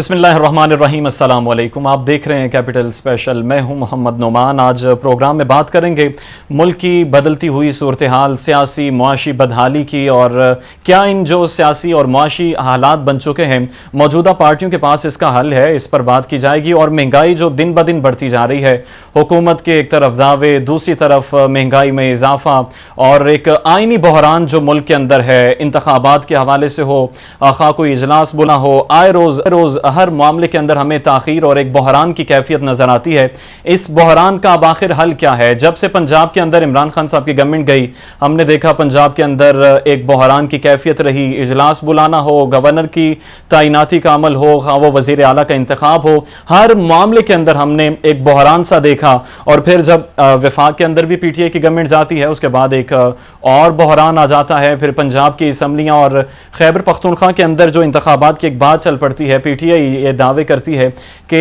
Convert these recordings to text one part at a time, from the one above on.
बिस्मिल्लाहिर्रहमानिर्रहीम, अस्सलाम वालेकुम। आप देख रहे हैं कैपिटल स्पेशल। मैं हूं मोहम्मद नोमान। आज प्रोग्राम में बात करेंगे मुल्क की बदलती हुई सूरत हाल, सियासी मुआशी बदहाली की, और क्या इन जो सियासी और मुआशी हालात बन चुके हैं मौजूदा पार्टियों के पास इसका हल है, इस पर बात की जाएगी। और महंगाई जो दिन ब दिन बढ़ती जा रही है, हुकूमत के एक तरफ दावे, दूसरी तरफ महंगाई में इजाफा, और एक आइनी बहरान जो मुल्क के अंदर है, इंतखाबात के हवाले से हो, खा कोई इजलास बुला हो, आए रोज़ हर मामले के अंदर हमें ताख़ीर और एक बहरान की कैफियत नज़र आती है। इस बहरान का अब आखिर हल क्या है? जब से पंजाब के अंदर इमरान खान साहब की गवर्नमेंट गई, हमने देखा पंजाब के अंदर एक बहरान की कैफियत रही। इजलास बुलाना हो, गवर्नर की तैनाती का अमल हो, वो वज़ीर आला का इंतखाब हो, हर मामले के अंदर हमने एक बहरान सा देखा। और फिर जब वफाक के अंदर भी पीटीआई की गवर्नमेंट जाती है, उसके बाद एक और बहरान आ जाता है। फिर पंजाब की असम्बलियाँ और खैबर पख्तूनख्वा के अंदर जो इंतखाबात की एक बात चल पड़ती है, पीटीआई ये दावे करती है कि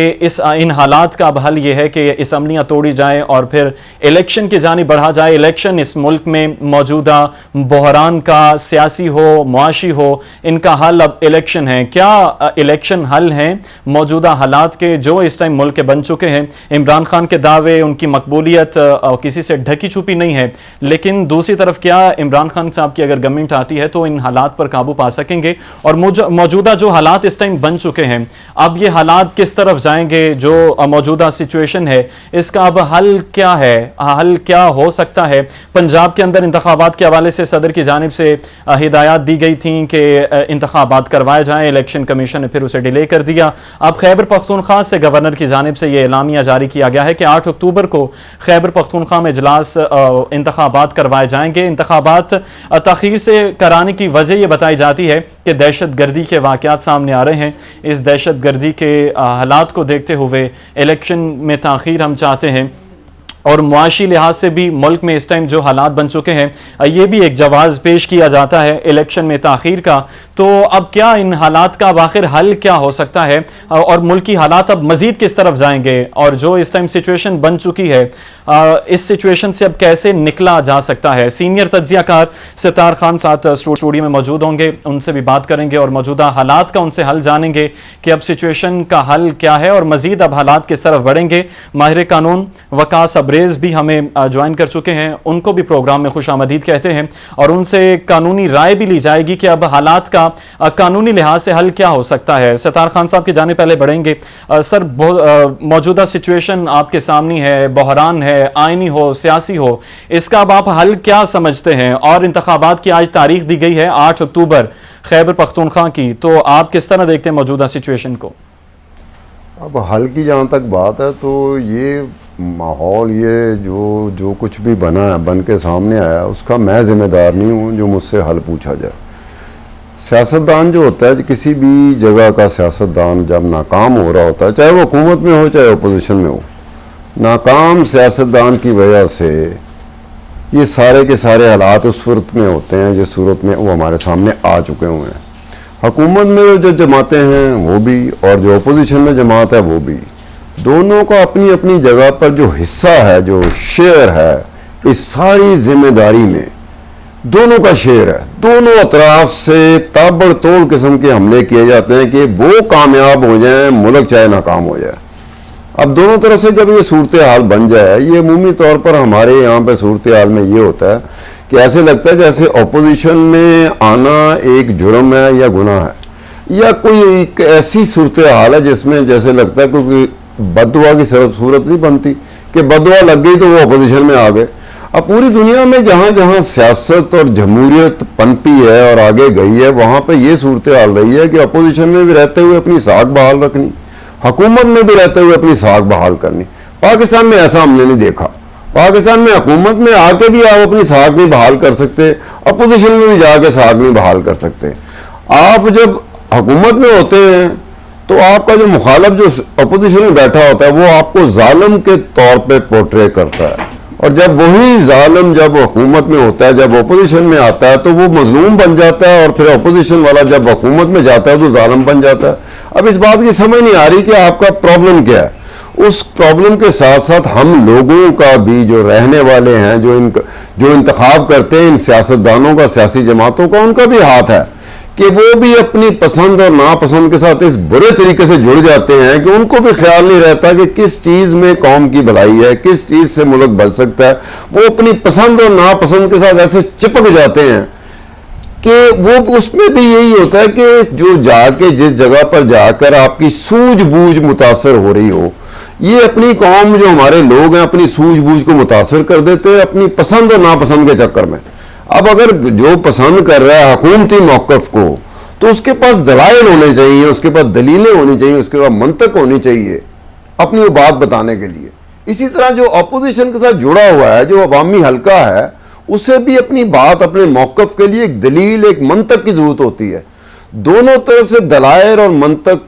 इन हालात का अब हल ये है कि असम्बलियाँ तोड़ी जाएं और फिर इलेक्शन की जानिब बढ़ा जाए। इलेक्शन इस मुल्क में मौजूदा बहरान का, सियासी हो मुआशी हो, इनका हल अब इलेक्शन है। क्या इलेक्शन हल हैं मौजूदा हालात के जो इस टाइम मुल्क के बन चुके हैं? इमरान खान के दावे, उनकी मकबूलियत किसी से ढकी छुपी नहीं है, लेकिन दूसरी तरफ क्या इमरान खान साहब की अगर गवर्नमेंट आती है तो इन हालात पर काबू पा सकेंगे? और मौजूदा जो हालात इस टाइम बन चुके हैं, अब ये हालात किस तरफ जाएंगे? जो मौजूदा सिचुएशन है, इसका अब हल क्या है? हल क्या हो सकता है? पंजाब के अंदर इंतखाबात के हवाले से सदर की जानिब से हिदायत दी गई थी कि इंतखाबात करवाए जाएं, इलेक्शन कमीशन ने फिर उसे डिले कर दिया। अब खैबर पख्तूनख्वा से गवर्नर की जानिब से यह एलामिया जारी किया गया है कि 8 अक्टूबर को खैबर पख्तूनख्वा में इजलास इंतखाबात करवाए जाएंगे। इंतखाबात ताख़ीर से कराने की वजह यह बताई जाती है कि दहशत गर्दी के वाक़यात सामने आ रहे हैं। इस दहशत गर्दी के हालात को देखते हुए इलेक्शन में ताख़ीर हम चाहते हैं, और मुआशी लिहाज से भी मुल्क में इस टाइम जो हालात बन चुके हैं, ये भी एक जवाज़ पेश किया जाता है इलेक्शन में ताख़ीर का। तो अब क्या इन हालात का आखिर हल क्या हो सकता है, और मुल्क की हालात अब मज़ीद किस तरफ जाएंगे? और जो इस टाइम सिचुएशन बन चुकी है, इस सिचुएशन से अब कैसे निकला जा सकता है? सीनियर तज्ज़ियाकार सितार खान साथ स्टूडियो में मौजूद होंगे, उनसे भी बात करेंगे और मौजूदा हालात का उनसे हल जानेंगे कि अब सिचुएशन का हल क्या है और मज़ीद अब हालात किस तरफ बढ़ेंगे। माहिर कानून वकास अब्रेज़ भी हमें ज्वाइन कर चुके हैं, उनको भी प्रोग्राम में खुशामदीद कहते हैं, और उनसे कानूनी राय भी ली जाएगी कि अब हालात का कानूनी लिहाज से हल क्या हो सकता है। सितार खान साहब की जाने पहले बढ़ेंगे। सर, मौजूदा सिचुएशन आपके सामने है, बहरान है, आइनी हो, सियासी हो, इसका अब आप हल क्या समझते हैं? और इंतखाबात की आज तारीख दी गई है 8 अक्टूबर खैबर पख्तूनख्वा की, तो आप किस तरह देखते हैं मौजूदा सिचुएशन को? अब हल की जहाँ तक बात है, तो ये माहौल, ये जो कुछ भी बना है, बन के सामने आया, उसका मैं ज़िम्मेदार नहीं हूँ जो मुझसे हल पूछा जाए। सियासतदान जो होता है, किसी भी जगह का सियासतदान जब नाकाम हो रहा होता है, चाहे वो हुकूमत में हो चाहे अपोजिशन में हो, नाकाम सियासतदान की वजह से ये सारे के सारे हालात उस सूरत में होते हैं जिस सूरत में वो हमारे सामने आ चुके हुए हैं। हुकूमत में जो जमातें हैं वो भी, और जो अपोजिशन में जमात है वो भी, दोनों का अपनी अपनी जगह पर जो हिस्सा है, जो शेयर है, इस सारी जिम्मेदारी में दोनों का शेयर है। दोनों अतराफ से ताबड़तोड़ किस्म के हमले किए जाते हैं कि वो कामयाब हो जाएं, मुल्क चाहे नाकाम हो जाए। अब दोनों तरफ से जब ये सूरत हाल बन जाए, ये अमूमी तौर पर हमारे यहाँ पे सूरत हाल में ये होता है कि ऐसे लगता है जैसे अपोजिशन में आना एक जुर्म है या गुनाह है, या कोई एक ऐसी सूरत हाल है जिसमें जैसे लगता है क्योंकि बददुआ की सूरत नहीं बनती कि बददुआ लग गई तो वो अपोजिशन में आ गए। अब पूरी दुनिया में जहाँ जहाँ सियासत और जमहूरियत पनपी है और आगे गई है, वहाँ पे ये सूरत हाल रही है कि अपोजिशन में भी रहते हुए अपनी साख बहाल रखनी, हुकूमत में भी रहते हुए अपनी साख बहाल करनी। पाकिस्तान में ऐसा हमने नहीं देखा। पाकिस्तान में हुकूमत में आके भी आप अपनी साख नहीं बहाल कर सकते, अपोजिशन में भी जाके साख नहीं बहाल कर सकते। आप जब हुकूमत में होते हैं तो आपका जो मुखालफ जो अपोजिशन में बैठा होता है वो आपको जालिम के तौर पे पोर्ट्रे करता है, और जब वही जालिम जब हुकूमत में होता है, जब अपोजिशन में आता है तो वो मजलूम बन जाता है, और फिर अपोजिशन वाला जब हुकूमत में जाता है तो जालिम बन जाता है। अब इस बात की समझ नहीं आ रही कि आपका प्रॉब्लम क्या है। उस प्रॉब्लम के साथ साथ हम लोगों का भी, जो रहने वाले हैं, जो इंतखाब करते हैं इन सियासतदानों का, सियासी जमातों का, उनका भी हाथ है कि वो भी अपनी पसंद और नापसंद के साथ इस बुरे तरीके से जुड़ जाते हैं कि उनको भी ख्याल नहीं रहता कि किस चीज़ में कौम की भलाई है, किस चीज़ से मुल्क बढ़ सकता है। वो अपनी पसंद और नापसंद के साथ ऐसे चिपक जाते हैं कि वो उसमें भी यही होता है कि जो जाके जिस जगह पर जाकर आपकी सूझबूझ मुतासर हो रही हो, ये अपनी कौम जो हमारे लोग हैं अपनी सूझबूझ को मुतासर कर देते हैं अपनी पसंद और नापसंद के चक्कर में। अब अगर जो पसंद कर रहा है हुकूमती मौक़िफ़ को, तो उसके पास दलाइल होने चाहिए, उसके पास दलीलें होनी चाहिए, उसके पास मंतक होनी चाहिए अपनी वो बात बताने के लिए। इसी तरह जो अपोजिशन के साथ जुड़ा हुआ है, जो अवामी हल्का है, उसे भी अपनी बात अपने मौक़िफ़ के लिए एक दलील, एक मंतक की ज़रूरत होती है। दोनों तरफ से दलाइल और मंतक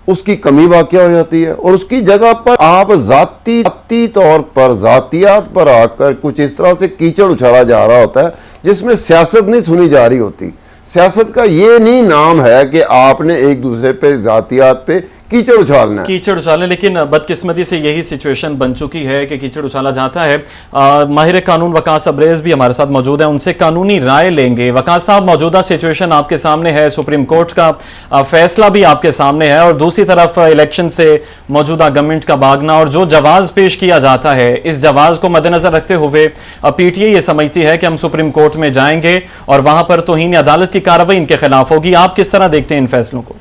उसकी कमी वाक़या हो जाती है और उसकी जगह पर आप ज़ाती तौर पर ज़ातियात पर आकर कुछ इस तरह से कीचड़ उछाला जा रहा होता है जिसमें सियासत नहीं सुनी जा रही होती। सियासत का ये नहीं नाम है कि आपने एक दूसरे पे ज़ातियात पे कीचड़ उछालना है, कीचड़ उछालना। लेकिन बदकिस्मती से यही सिचुएशन बन चुकी है कि कीचड़ उछाला जाता है। माहिर कानून वकास अब्रेज भी हमारे साथ मौजूद हैं, उनसे कानूनी राय लेंगे। वकास साहब, मौजूदा सिचुएशन आपके सामने है, सुप्रीम कोर्ट का फैसला भी आपके सामने है और दूसरी तरफ इलेक्शन से मौजूदा गवर्नमेंट का भागना और जो जवाब पेश किया जाता है, इस जवाब को मद्देनजर रखते हुए पीटीआई ये समझती है कि हम सुप्रीम कोर्ट में जाएंगे और वहां पर तौहीन अदालत की कार्रवाई इनके खिलाफ होगी। आप किस तरह देखते हैं इन फैसलों को?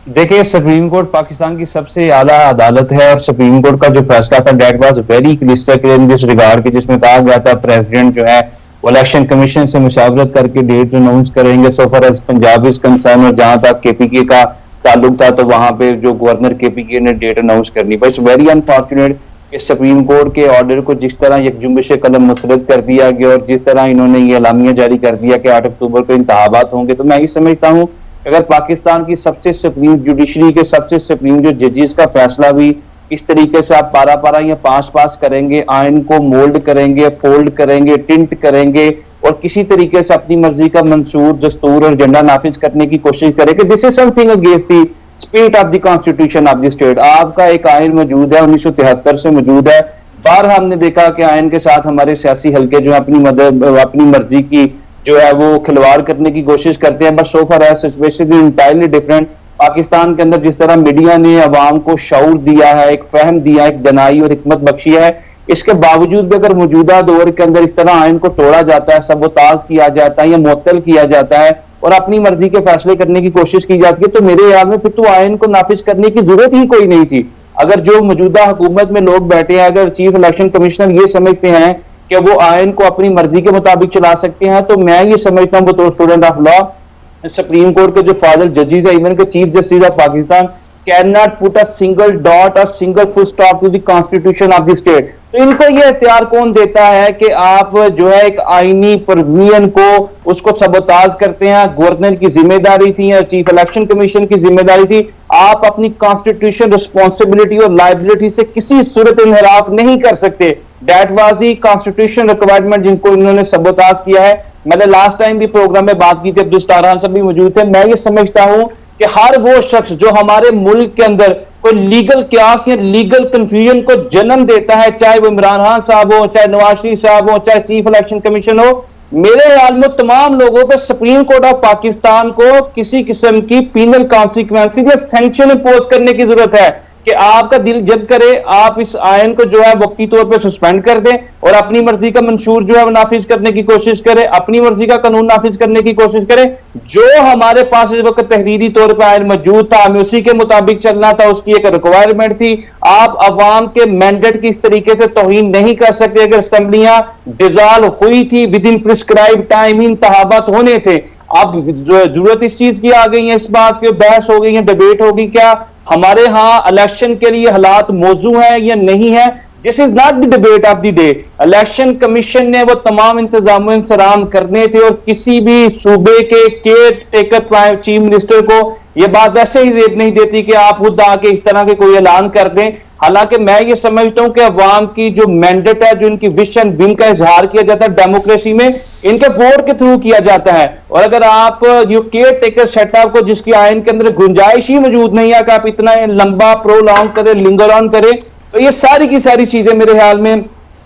देखिए, सुप्रीम कोर्ट पाकिस्तान की सबसे आला अदालत है और सुप्रीम कोर्ट का जो फैसला था डेट वाज वेरी क्लिस्टर इन दिस रिगार्ड कि जिसमें कहा गया था प्रेसिडेंट जो है वो इलेक्शन कमीशन से मुशावरत करके डेट अनाउंस करेंगे so far as Punjab is concern. और जहां तक केपीके का ताल्लुक था तो वहां पे जो गवर्नर केपीके ने डेट अनाउंस करनी, बट वेरी अनफॉर्चुनेट कि सुप्रीम कोर्ट के ऑर्डर को जिस तरह एक जुम्बिश कलम मुस्तरद कर दिया गया और जिस तरह इन्होंने ये एलामिया जारी कर दिया कि 8 अक्टूबर को इंतखाबात होंगे, तो मैं ये समझता हूँ अगर पाकिस्तान की सबसे सुप्रीम जुडिशरी के सबसे सुप्रीम जो जजेस का फैसला भी इस तरीके से आप पारा या पास करेंगे, आइन को मोल्ड करेंगे, फोल्ड करेंगे, टिंट करेंगे और किसी तरीके से अपनी मर्जी का मंसूर, दस्तूर और एजेंडा नाफिज करने की कोशिश करेंगे, this is something against the spirit of the constitution of the state. आपका एक आइन मौजूद है, 1973 से मौजूद है। बार हमने देखा कि आइन के साथ हमारे सियासी हल्के जो अपनी मर्जी की जो है वो खिलवाड़ करने की कोशिश करते हैं, बट सो फार है सिचुएशन इंटायरली डिफरेंट। पाकिस्तान के अंदर जिस तरह मीडिया ने अवाम को शऊर दिया है, एक फहम दिया, एक दनाई और हिकमत बख्शी है, इसके बावजूद भी अगर मौजूदा दौर के अंदर इस तरह आइन को तोड़ा जाता है, सबोताज किया जाता है या मुअत्तल किया जाता है और अपनी मर्जी के फैसले करने की कोशिश की जाती है, तो मेरे ख्याल में फिर तो आइन को नाफिज करने की जरूरत ही कोई नहीं थी। अगर जो मौजूदा हुकूमत में लोग बैठे हैं, अगर चीफ इलेक्शन कमिश्नर ये समझते हैं कि वो आइन को अपनी मर्जी के मुताबिक चला सकते हैं, तो मैं ये समझता हूं बतौर student of law supreme court के जो फादर जजेस है, इवन के chief justice of Pakistan can not put a single dot और single full stop to the constitution of the state. तो इनको ये इख्तियार कौन देता है कि आप जो है एक आईनी परमीन को उसको सबोताज करते हैं? गवर्नर की जिम्मेदारी थी या चीफ इलेक्शन कमीशन की जिम्मेदारी थी। आप अपनी कॉन्स्टिट्यूशन रिस्पॉन्सिबिलिटी और लाइबिलिटी से किसी सूरत इनहराफ नहीं कर सकते। That was the constitution requirement जिनको इन्होंने सबोताज किया है। मैंने लास्ट टाइम भी प्रोग्राम में बात की थी, अब्दुल सत्तार खान साहब भी मौजूद थे। मैं ये समझता हूं कि हर वो शख्स जो हमारे मुल्क के अंदर कोई लीगल क्यास या लीगल कंफ्यूजन को जन्म देता है, चाहे वो इमरान खान साहब हो, चाहे नवाज शरीफ साहब हो, चाहे चीफ इलेक्शन कमीशन हो, मेरे ख्याल में तमाम लोगों पर सुप्रीम कोर्ट ऑफ पाकिस्तान को किसी किस्म की पीनल कॉन्सिक्वेंसेस या सैंक्शन इंपोज करने की जरूरत है कि आपका दिल जब करे आप इस आयन को जो है वक्ती तौर पर सस्पेंड कर दें और अपनी मर्जी का मंशूर जो है वो नाफिज करने की कोशिश करें, अपनी मर्जी का कानून नाफिज करने की कोशिश करें। जो हमारे पास इस वक्त तहरीरी तौर पर आयन मौजूद था, हमें उसी के मुताबिक चलना था, उसकी एक रिक्वायरमेंट थी। आप अवाम के मैंडेट की इस तरीके से तौहीन नहीं कर सकते। अगर असेंबलियां डिसॉल्व हुई थी विद इन प्रिस्क्राइब टाइम, इंतखाबात होने थे। अब जरूरत इस चीज की आ गई है, इस बात की बहस हो गई है, डिबेट होगी, क्या हमारे यहां इलेक्शन के लिए हालात मौजू है या नहीं है। This is not the debate of the day. Election commission ने वो तमाम इंतजाम इंतजाम करने थे और किसी भी सूबे के केयर टेकर चीफ मिनिस्टर को यह बात वैसे ही जेब नहीं देती कि आप खुद आके इस तरह के कोई ऐलान कर दें। हालांकि मैं ये समझता हूं कि अवाम की जो मैंडेट है, जो इनकी विश एंड विल का इजहार किया जाता है डेमोक्रेसी में, इनके वोट के थ्रू किया जाता है। और अगर आप जो केयर टेकर सेटअप को जिसकी आयन के अंदर गुंजाइश ही मौजूद नहीं है कि आप इतना लंबा प्रोलॉन्ग करें, लिंगर ऑन करें, तो ये सारी की सारी चीजें मेरे ख्याल में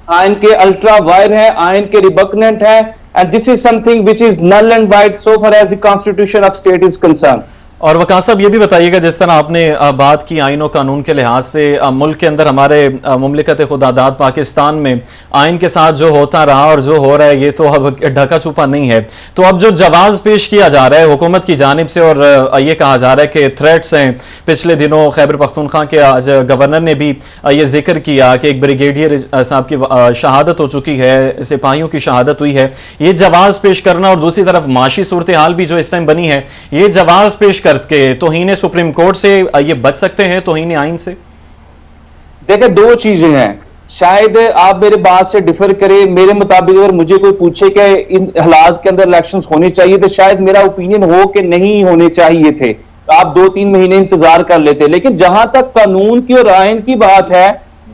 आयन के अल्ट्रा वायर है, आयन के रिबकनेंट है। and this is something which is null and void so far as the constitution of state is concerned. और वकास साहब ये भी बताइएगा, जिस तरह आपने बात की आइन और कानून के लिहाज से, मुल्क के अंदर हमारे मुमलिकत खुदादाद पाकिस्तान में आइन के साथ जो होता रहा और जो हो रहा है ये तो अब ढका छुपा नहीं है। तो अब जो जवाब पेश किया जा रहा है हुकूमत की जानिब से और ये कहा जा रहा है कि थ्रेट्स हैं, पिछले दिनों खैबर पख्तूनख्वा के आज गवर्नर ने भी ये जिक्र किया कि एक ब्रिगेडियर साहब की शहादत हो चुकी है, सिपाहियों की शहादत हुई है। ये जवाब पेश करना और दूसरी तरफ माशी सूरत हाल भी जो इस टाइम बनी है, ये जवाब पेश करके तौहीन सुप्रीम कोर्ट से ये बच सकते हैं, तौहीन आइन से? देखिए, दो चीजें हैं, शायद आप मेरे बात से डिफर करें। मेरे मुताबिक अगर मुझे कोई पूछे कि इन हालात के अंदर इलेक्शंस होने चाहिए तो शायद मेरा ओपिनियन हो कि नहीं होने चाहिए थे, आप 2-3 महीने इंतजार कर लेते। लेकिन जहां तक कानून की और आइन की बात है,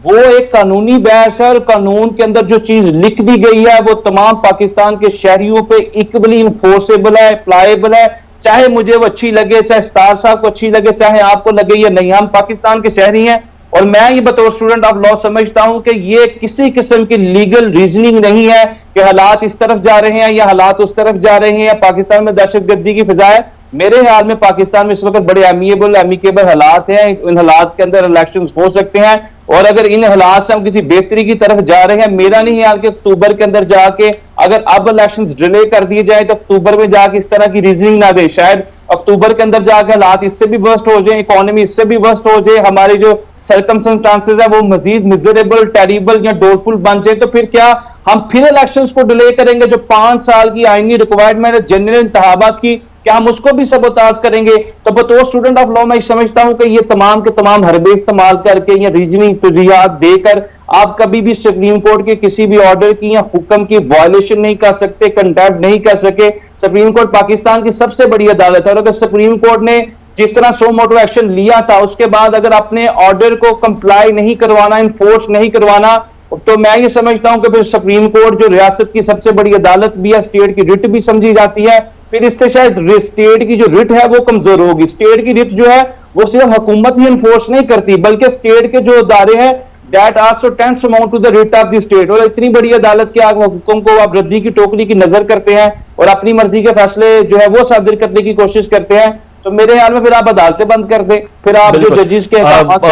वो एक कानूनी बहस है और कानून के अंदर जो चीज लिख दी गई है वो तमाम पाकिस्तान के शहरियों पे इक्वली इन्फोर्सेबल है, अप्लायबल है, चाहे मुझे वो अच्छी लगे, चाहे स्टार साहब को अच्छी लगे, चाहे आपको लगे या नहीं। हम पाकिस्तान के शहरी हैं और मैं ये बतौर स्टूडेंट ऑफ लॉ समझता हूं कि ये किसी किस्म की लीगल रीजनिंग नहीं है कि हालात इस तरफ जा रहे हैं या हालात उस तरफ जा रहे हैं या पाकिस्तान में दहशतगर्दी की फिजा है। मेरे ख्याल में पाकिस्तान में इस वक्त बड़े एमिकेबल हालात हैं। इन हालात के अंदर इलेक्शंस हो सकते हैं और अगर इन हालात से हम किसी बेहतरी की तरफ जा रहे हैं, मेरा नहीं ख्याल कि अक्टूबर के अंदर जाके अगर अब इलेक्शंस डिले कर दिए जाए तो अक्टूबर में जाके इस तरह की रीजनिंग ना दे। शायद अक्टूबर के अंदर जाके हालात इससे भी वर्स्ट हो जाए, इकोनॉमी इससे भी वर्स्ट हो जाए, हमारे जो सर्कमस्टेंसेस है वो मजीद मिजरेबल, टेरिबल या डोरफुल बन जाए, तो फिर क्या हम फिर इलेक्शंस को डिले करेंगे? जो 5 साल की आईनी रिक्वायरमेंट है जनरल इंतखाबात की, क्या हम उसको भी सबोताज करेंगे? तो बतौर स्टूडेंट ऑफ लॉ मैं समझता हूं कि ये तमाम के तमाम हरबे इस्तेमाल करके या रीजनिंग तजरियात देकर आप कभी भी सुप्रीम कोर्ट के किसी भी ऑर्डर की या हुक्म की वायलेशन नहीं कर सकते, कंडक्ट नहीं कर सके। सुप्रीम कोर्ट पाकिस्तान की सबसे बड़ी अदालत है और अगर सुप्रीम कोर्ट ने जिस तरह सो मोटो एक्शन लिया था उसके बाद अगर अपने ऑर्डर को कंप्लाई नहीं करवाना, इन्फोर्स नहीं करवाना, तो मैं ये समझता हूं कि फिर सुप्रीम कोर्ट जो रियासत की सबसे बड़ी अदालत भी है, स्टेट की रिट भी समझी जाती है, फिर इससे शायद स्टेट की जो रिट है वो कमजोर होगी। स्टेट की रिट जो है वो सिर्फ हुकूमत ही इन्फोर्स नहीं करती बल्कि स्टेट के जो अदारे हैं that also tends amount to the writ of the state। और इतनी बड़ी अदालत के आगे हुक्म को आप रद्दी की टोकरी की नजर करते हैं और अपनी मर्जी के फैसले जो है वो सादिर करने की कोशिश करते हैं, तो मेरे ख्याल में फिर आप अदालतें बंद कर दें, फिर आप जो जजेस के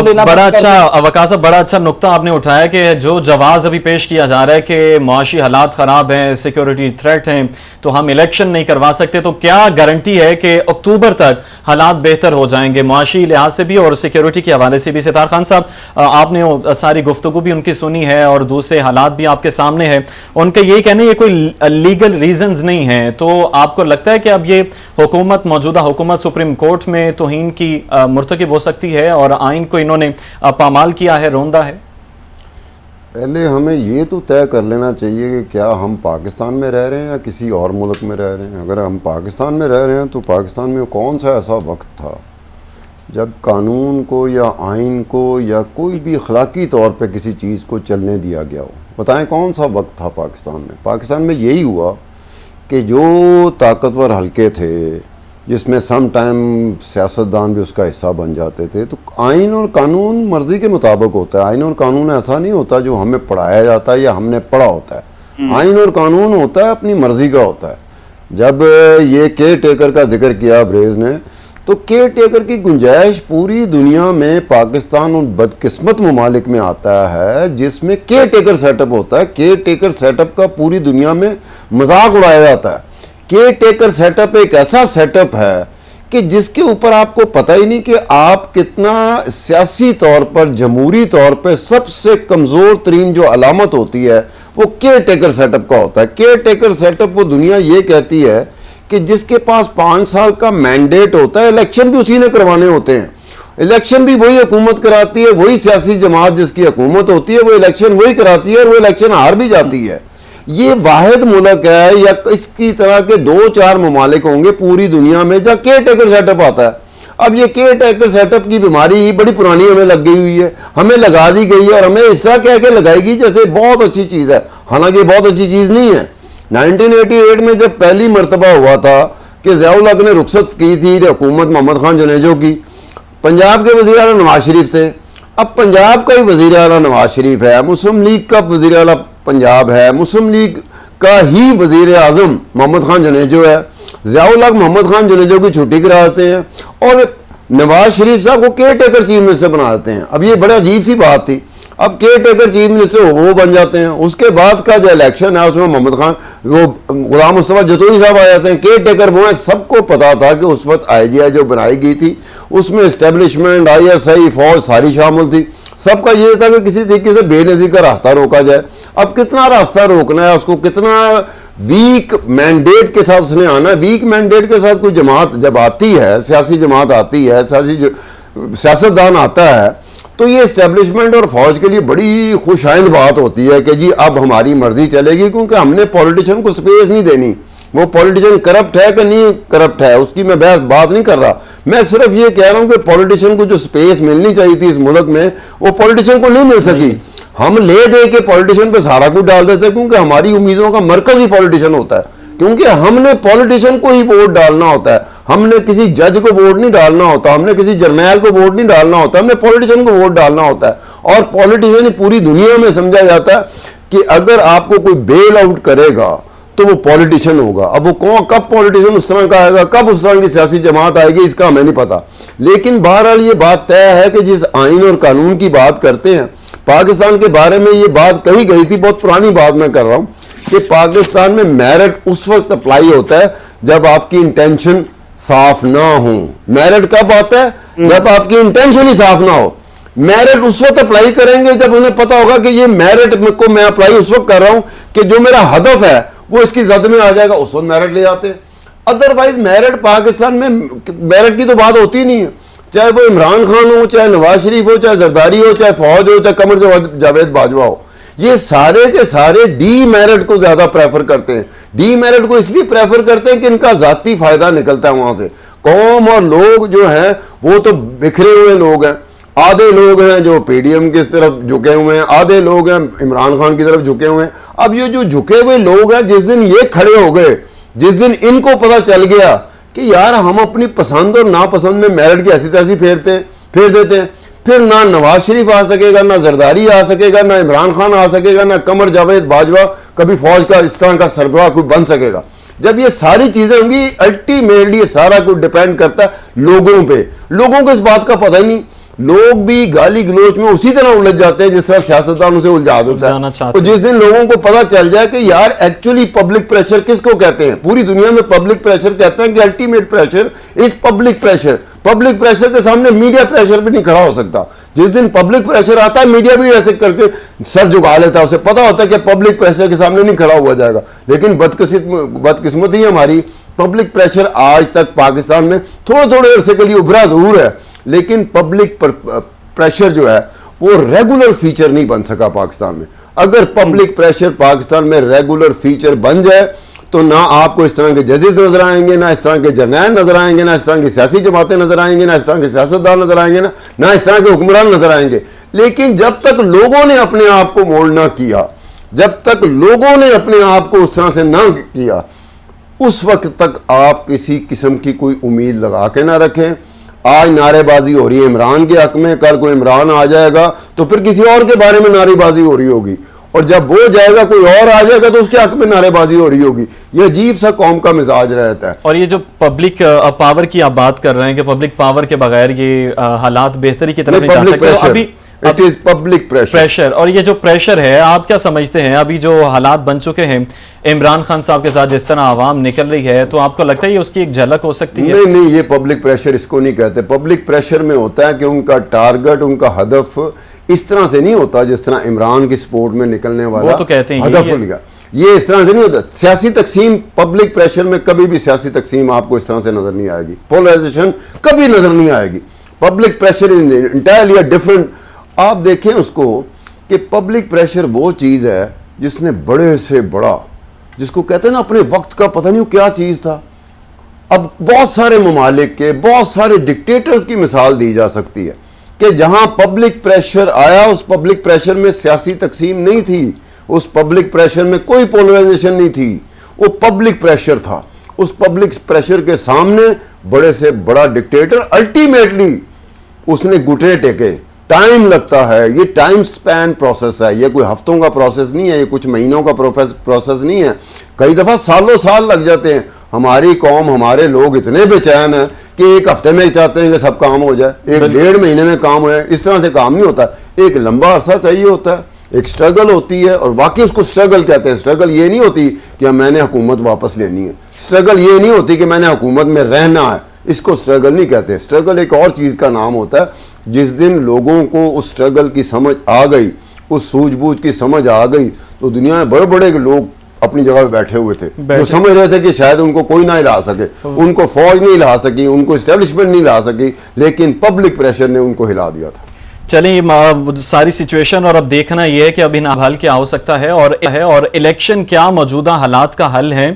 लेना बड़ा अच्छा वकास, बड़ा अच्छा नुक्ता आपने उठाया कि जो जवाब अभी पेश किया जा रहा है कि मुआशी हालात खराब हैं, सिक्योरिटी थ्रेट हैं, तो हम इलेक्शन नहीं करवा सकते। तो क्या गारंटी है कि अक्टूबर तक हालात बेहतर हो जाएंगे मुआशी लिहाज से भी और सिक्योरिटी के हवाले से भी? सितार खान साहब, आपने सारी गुफ्तगू भी उनकी सुनी है और दूसरे हालात भी आपके सामने है, उनके ये कहने ये कोई लीगल रीजंस नहीं है, तो आपको लगता है कि अब ये हुकूमत, मौजूदा हुकूमत सुप्रीम कोर्ट में तौहीन की मुर्तकिब हो सकती है और आइन को इन्होंने पामाल किया है, रोंदा है? पहले हमें ये तो तय कर लेना चाहिए कि क्या हम पाकिस्तान में रह रहे हैं या किसी और मुल्क में रह रहे हैं। अगर हम पाकिस्तान में रह रहे हैं तो पाकिस्तान में कौन सा ऐसा वक्त था जब कानून को या आइन को या कोई भी अखलाकी तौर पे किसी चीज़ को चलने दिया गया हो? बताएं कौन सा वक्त था पाकिस्तान में? पाकिस्तान में यही हुआ कि जो ताकतवर हलके थे जिसमें सम टाइम सियासतदान भी उसका हिस्सा बन जाते थे, तो आइन और कानून मर्जी के मुताबिक होता है। आइन और कानून ऐसा नहीं होता जो हमें पढ़ाया जाता है या हमने पढ़ा होता है। आइन और कानून होता है अपनी मर्जी का होता है। जब ये केयर टेकर का जिक्र किया ब्रेज ने, तो केयर टेकर की गुंजाइश पूरी दुनिया में पाकिस्तान और बदकिस्मत ममालिक में आता है जिसमें केयर टेकर सेटअप होता है। केयर टेकर सेटअप का पूरी दुनिया में मजाक उड़ाया जाता है। केयर टेकर सेटअप एक ऐसा सेटअप है कि जिसके ऊपर आपको पता ही नहीं कि आप कितना सियासी तौर पर, जमहूरी तौर पर सबसे कमज़ोर तरीन जो अलामत होती है वो केयर टेकर सेटअप का होता है। केयर टेकर सेटअप वो दुनिया ये कहती है कि जिसके पास 5 साल का मैंडेट होता है, इलेक्शन भी उसी ने करवाने होते हैं। इलेक्शन भी वही हुकूमत कराती है, वही सियासी जमात जिसकी हुकूमत होती है वो इलेक्शन वही कराती है और वो इलेक्शन हार भी जाती है। ये वाहिद मुल्क है या इसकी तरह के 2-4 ममालिक होंगे पूरी दुनिया में जहाँ केयर टेकर सेटअप आता है। अब ये केयर टेकर सेटअप की बीमारी बड़ी पुरानी हमें लग गई हुई है, हमें लगा दी गई है और हमें इस तरह कह के लगाएगी जैसे बहुत अच्छी चीज़ है, हालांकि बहुत अच्छी चीज़ नहीं है। 1988 में जब पहली मरतबा हुआ था कि ज़िया-उल हक ने रुखसत की थी हुकूमत मोहम्मद खान जुनेजो की, पंजाब के वज़ीर आला नवाज शरीफ थे। अब पंजाब का ही वज़ीर आला नवाज शरीफ है, मुस्लिम लीग का वज़ीर आला पंजाब है, मुस्लिम लीग का ही वजीर आजम मोहम्मद खान जुनेजो है, ज़ियाउल हक मोहम्मद खान जुनेजो की छुट्टी करा देते हैं और नवाज शरीफ साहब को केयर टेकर चीफ मिनिस्टर बना देते हैं। अब ये बड़ा अजीब सी बात थी, अब केयर टेकर चीफ मिनिस्टर वो बन जाते हैं। उसके बाद का जो इलेक्शन है उसमें मोहम्मद खान वो गुलाम मुस्तफा जतोई साहब आ जाते हैं, केयर टेकर वो हैं। सबको पता था कि उस वक्त IGI जो बनाई गई थी उसमें इस्टेब्लिशमेंट, ISI, फौज सारी शामिल थी। सबका ये था कि किसी तरीके से बेनज़ीर का रास्ता रोका जाए। अब कितना रास्ता रोकना है उसको, कितना वीक मैंडेट के साथ उसने आना है। वीक मैंडेट के साथ कोई जमात जब आती है, सियासी जमात आती है, सियासतदान आता है, तो ये इस्टेब्लिशमेंट और फौज के लिए बड़ी खुशाइंद बात होती है कि जी अब हमारी मर्जी चलेगी, क्योंकि हमने पॉलिटिशियन को स्पेस नहीं देनी। वो पॉलिटिशियन करप्ट है कि नहीं करप्ट है उसकी मैं बात नहीं कर रहा, मैं सिर्फ ये कह रहा हूं कि पॉलिटिशियन को जो स्पेस मिलनी चाहिए थी इस मुल्क में वो पॉलिटिशियन को नहीं मिल सकी। हम ले दे के पॉलिटिशियन पे सारा कुछ डाल देते हैं, क्योंकि हमारी उम्मीदों का मरकज ही पॉलिटिशियन होता है, क्योंकि हमने पॉलिटिशियन को ही वोट डालना होता है। हमने किसी जज को वोट नहीं डालना होता, हमने किसी जर्नैल को वोट नहीं डालना होता, हमने पॉलिटिशियन को वोट डालना होता है। और पॉलिटिशियन पूरी दुनिया में समझा जाता है कि अगर आपको कोई बेल आउट करेगा तो वो पॉलिटिशियन होगा। अब वो कौन, कब पॉलिटिशियन उस तरह का आएगा, कब उस तरह की सियासी जमात आएगी, इसका हमें नहीं पता। लेकिन बहरहाल ये बात तय है कि जिस आइन और कानून की बात करते हैं, पाकिस्तान के बारे में ये बात कही गई थी, बहुत पुरानी बात मैं कर रहा हूं कि पाकिस्तान में मेरिट उस वक्त अप्लाई होता है जब आपकी इंटेंशन साफ ना हो। मेरिट कब आता है? जब आपकी इंटेंशन ही साफ ना हो। मेरिट उस वक्त अप्लाई करेंगे जब उन्हें पता होगा कि ये मेरिट को मैं अप्लाई उस वक्त कर रहा हूं कि जो मेरा हदफ है वो इसकी जद में आ जाएगा, उस वक्त मेरिट ले आते हैं। अदरवाइज मेरिट पाकिस्तान में मेरिट की तो बात होती नहीं है, चाहे वो इमरान खान हो, चाहे नवाज शरीफ हो, चाहे जरदारी हो, चाहे फौज हो, चाहे कमर जावेद बाजवा हो, ये सारे के सारे डी मेरिट को ज्यादा प्रेफर करते हैं। डी मेरिट को इसलिए प्रेफर करते हैं कि इनका जाती फायदा निकलता है वहां से। कौम और लोग जो हैं वो तो बिखरे हुए लोग हैं, आधे लोग हैं जो PDM की तरफ झुके हुए हैं, आधे लोग हैं इमरान खान की तरफ झुके हुए हैं। अब ये जो झुके हुए लोग हैं, जिस दिन ये खड़े हो गए, जिस दिन इनको पता चल गया कि यार हम अपनी पसंद और नापसंद में मेरिट की ऐसी तैसी फेर देते हैं, फिर ना नवाज शरीफ आ सकेगा, ना जरदारी आ सकेगा, ना इमरान खान आ सकेगा, ना कमर जावेद बाजवा कभी फौज का इस तरह का सरबराह कोई बन सकेगा। जब ये सारी चीजें होंगी, अल्टीमेटली ये सारा कुछ डिपेंड करता है लोगों पे। लोगों को इस बात का पता ही नहीं, लोग भी गाली गलोच में उसी तरह उलझ जाते हैं जिस तरह सियासतदान उसे उलझा देता है। तो जिस दिन लोगों को पता चल जाए कि यार एक्चुअली पब्लिक प्रेशर किसको कहते हैं, पूरी दुनिया में पब्लिक प्रेशर कहते हैं कि ultimate pressure is public pressure. Public pressure के सामने मीडिया प्रेशर भी नहीं खड़ा हो सकता। जिस दिन पब्लिक प्रेशर आता है, मीडिया भी ऐसे करके सर झुका लेता है, उसे पता होता है कि पब्लिक प्रेशर के सामने नहीं खड़ा हुआ जाएगा। लेकिन बदकिस्मती हमारी, पब्लिक प्रेशर आज तक पाकिस्तान में थोड़े थोड़े अरसे के लिए उभरा जरूर है, लेकिन पब्लिक प्रेशर जो है वो रेगुलर फीचर नहीं बन सका पाकिस्तान में। अगर पब्लिक प्रेशर पाकिस्तान में रेगुलर फीचर बन जाए तो ना आपको इस तरह के जजेस नजर आएंगे, ना इस तरह के जर्नैल नजर आएंगे, ना इस तरह की सियासी जमातें नजर आएंगी, ना इस तरह के सियासतदान नजर आएंगे, ना इस तरह के हुक्मरान नजर आएंगे। लेकिन जब तक लोगों ने अपने आप को मोल्ड ना किया, जब तक लोगों ने अपने आप को उस तरह से ना किया, उस वक्त तक आप किसी किस्म की कोई उम्मीद लगा के ना रखें। आज नारेबाजी हो रही है इमरान के हक में, कल कोई इमरान आ जाएगा तो फिर किसी और के बारे में नारेबाजी हो रही होगी, और जब वो जाएगा कोई और आ जाएगा तो उसके हक में नारेबाजी हो रही होगी। ये अजीब सा कौम का मिजाज रहता है। और ये जो पब्लिक पावर की आप बात कर रहे हैं कि पब्लिक पावर के बगैर ये हालात बेहतरी की तरफ नहीं जा सकते, तो अभी इट इज पब्लिक प्रेशर। और ये जो प्रेशर है, आप क्या समझते हैं अभी जो हालात बन चुके हैं इमरान खान साहब के साथ, जिस तरह आवाम निकल रही है, तो आपको लगता है ये उसकी एक झलक हो सकती है? नहीं, ये पब्लिक प्रेशर इसको नहीं कहते। पब्लिक प्रेशर में होता है कि उनका टारगेट, उनका हदफ इस तरह से नहीं होता जिस तरह इमरान की सपोर्ट में निकलने वाला वो तो कहते हैं हदफ ये इस तरह से नहीं होता। सियासी तकसीम, पब्लिक प्रेशर में कभी भी सियासी तकसीम आपको इस तरह से नजर नहीं आएगी, पोलराइजेशन कभी नजर नहीं आएगी। Public pressure is entirely different. आप देखें उसको कि पब्लिक प्रेशर वो चीज है जिसने बड़े से बड़ा, जिसको कहते हैं ना अपने वक्त का पता नहीं क्या चीज था। अब बहुत सारे ममालिक के, बहुत सारे डिक्टेटर्स की मिसाल दी जा सकती है कि जहां पब्लिक प्रेशर आया, उस पब्लिक प्रेशर में सियासी तकसीम नहीं थी, उस पब्लिक प्रेशर में कोई पोलराइजेशन नहीं थी, वो पब्लिक प्रेशर था। उस पब्लिक प्रेशर के सामने बड़े से बड़ा डिक्टेटर अल्टीमेटली उसने घुटने टेके, टाइम लगता है, ये टाइम स्पैन प्रोसेस है, ये कोई हफ्तों का प्रोसेस नहीं है, ये कुछ महीनों का प्रोसेस नहीं है, कई दफ़ा सालों साल लग जाते हैं। हमारी कौम, हमारे लोग इतने बेचैन हैं कि एक हफ्ते में चाहते हैं कि सब काम हो जाए, एक 1.5 महीने में काम हो जाए। इस तरह से काम नहीं होता, एक लंबा अरसा चाहिए होता है, एक स्ट्रगल होती है, और वाकई उसको स्ट्रगल कहते हैं। स्ट्रगल ये नहीं होती कि मैंने हुकूमत वापस लेनी है, स्ट्रगल ये नहीं होती कि मैंने हुकूमत में रहना है, इसको स्ट्रगल नहीं कहते। स्ट्रगल एक और चीज़ का नाम होता है। जिस दिन लोगों को उस स्ट्रगल की समझ आ गई, उस सूझबूझ की समझ आ गई, तो दुनिया में बड़े बड़े लोग अपनी जगह पे बैठे हुए थे, जो समझ रहे थे कि शायद उनको कोई ना हिला सके, उनको फौज नहीं हिला सकी, उनको इस्टेब्लिशमेंट नहीं हिला सकी, लेकिन पब्लिक प्रेशर ने उनको हिला दिया था। चलिए, सारी सिचुएशन और अब देखना यह है कि अब इन हल क्या हो सकता है और इलेक्शन क्या मौजूदा हालात का हल है,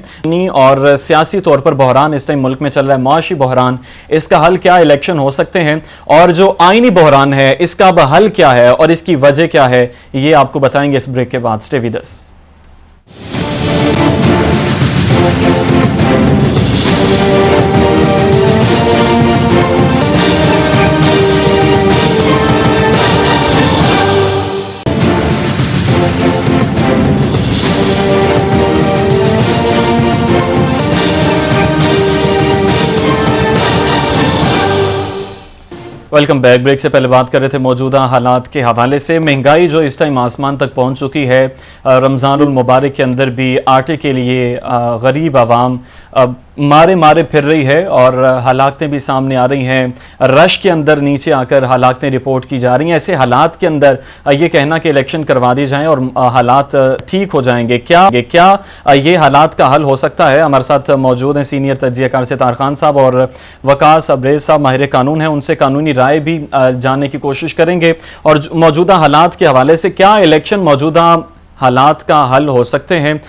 और सियासी तौर पर बहरान इस टाइम मुल्क में चल रहा है, मुआशी बहरान, इसका हल क्या इलेक्शन हो सकते हैं, और जो आईनी बहरान है इसका अब हल क्या है और इसकी वजह क्या है, ये आपको बताएंगे इस ब्रेक के बाद। Stay with us. Welcome back. Break से पहले बात कर रहे थे मौजूदा हालात के हवाले से। महंगाई जो इस टाइम आसमान तक पहुंच चुकी है, रमज़ानुल मुबारक के अंदर भी आटे के लिए गरीब आवाम मारे फिर रही है और हालातें भी सामने आ रही हैं। रश के अंदर नीचे आकर हालातें रिपोर्ट की जा रही हैं। ऐसे हालात के अंदर ये कहना कि इलेक्शन करवा दिए जाएं और हालात ठीक हो जाएंगे, क्या ये हालात का हल हो सकता है? हमारे साथ मौजूद हैं सीनियर तज्ज़ियाकार सितार खान साहब और वकास अब्रेज साहब, माहिर कानून हैं, उनसे कानूनी राय भी जानने की कोशिश करेंगे। और मौजूदा हालात के हवाले से क्या इलेक्शन मौजूदा हालात का हल हो सकते हैं?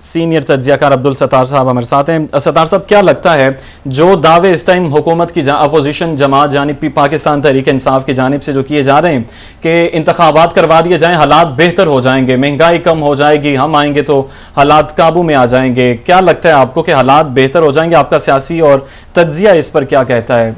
सीनियर तज्ज़ियाकार अब्दुल सत्तार साहब हमारे साथ हैं। सत्तार साहब, क्या लगता है जो दावे इस टाइम हुकूमत की अपोजिशन जमात जानिब पाकिस्तान तहरीक इंसाफ की जानिब से जो किए जा रहे हैं कि इंतखाबात करवा दिए जाएं, हालात बेहतर हो जाएंगे, महंगाई कम हो जाएगी, हम आएंगे तो हालात काबू में आ जाएंगे, क्या लगता है आपको कि हालात बेहतर हो जाएंगे? आपका सियासी और तज्ज़िया इस पर क्या कहता है?